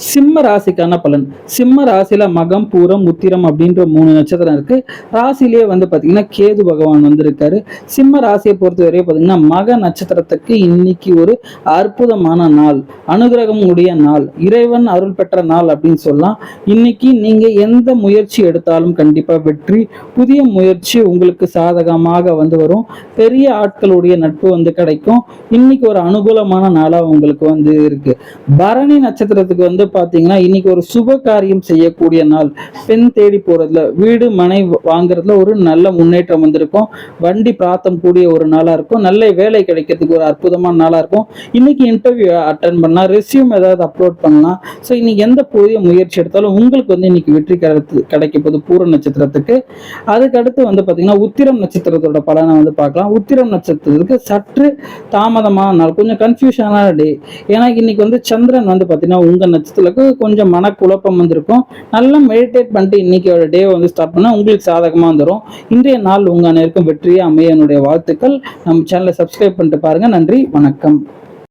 சிம்ம ராசிக்கான பலன். சிம்ம ராசியில மகம், பூரம், உத்திரம் அப்படின்ற 3 நட்சத்திரம் இருக்கு. ராசியிலேயே பாத்தீங்கன்னா கேது பகவான் வந்திருக்காரு. சிம்ம ராசியை பொறுத்தவரை பாத்தீங்கன்னா மக நட்சத்திரத்துக்கு இன்னைக்கு ஒரு அற்புதமான நாள், அனுகிரகம் உடைய நாள், இறைவன் அருள் பெற்ற நாள் அப்படின்னு சொல்லலாம். இன்னைக்கு நீங்க எந்த முயற்சி எடுத்தாலும் கண்டிப்பா வெற்றி. புதிய முயற்சி உங்களுக்கு சாதகமாக வரும். பெரிய ஆட்களுடைய நட்பு கிடைக்கும். இன்னைக்கு ஒரு அனுகூலமான நாளா உங்களுக்கு இருக்கு. பரணி நட்சத்திரத்துக்கு பாத்தீங்கன்னா இன்னைக்கு ஒரு சுப காரியம் செய்யக்கூடிய நாள். பெண் தேடி போறதுல, வீடு மனை வாங்குறதுல ஒரு நல்ல முன்னேற்றம் வந்திருக்கும். வண்டி பிராத்தம் கூடிய ஒரு நாளா இருக்கும். நல்ல வேலை கிடைக்கிறதுக்கு ஒரு அற்புதமான நாளா இருக்கும். இன்னைக்கு இன்டர்வியூ அட்டன் பண்ணலாம், ரெஸ்யூம் ஏதாவது அப்லோட் பண்ணலாம். ஸோ இன்னைக்கு எந்த புதிய முயற்சி எடுத்தாலும் உங்களுக்கு இன்னைக்கு வெற்றி கிடைக்க போகுது பூர நட்சத்திரத்துக்கு. அதுக்கு அடுத்து பாத்தீங்கன்னா உத்திரம் நட்சத்திரத்தோட பலனை பார்க்கலாம். உத்திரம் நட்சத்திரத்துக்கு சற்று தாமதமான நாள், கொஞ்சம் கன்ஃபியூஷனான டே. ஏன்னா இன்னைக்கு சந்திரன் பாத்தீங்கன்னா உங்க நட்சத்திரத்துக்கு கொஞ்சம் மனக்குழப்பம் வந்திருக்கும். நல்லா மெடிடேட் பண்ணிட்டு இன்னைக்கு டே ஸ்டார்ட் பண்ணா உங்களுக்கு சாதகமா வந்துடும். இன்றைய நாள் உங்க அனைவருக்கும் வெற்றியை அமைய என்னுடைய வாழ்த்துக்கள். நம்ம சேனலை சப்ஸ்கிரைப் பண்ணிட்டு பாருங்க. நன்றி, வணக்கம்.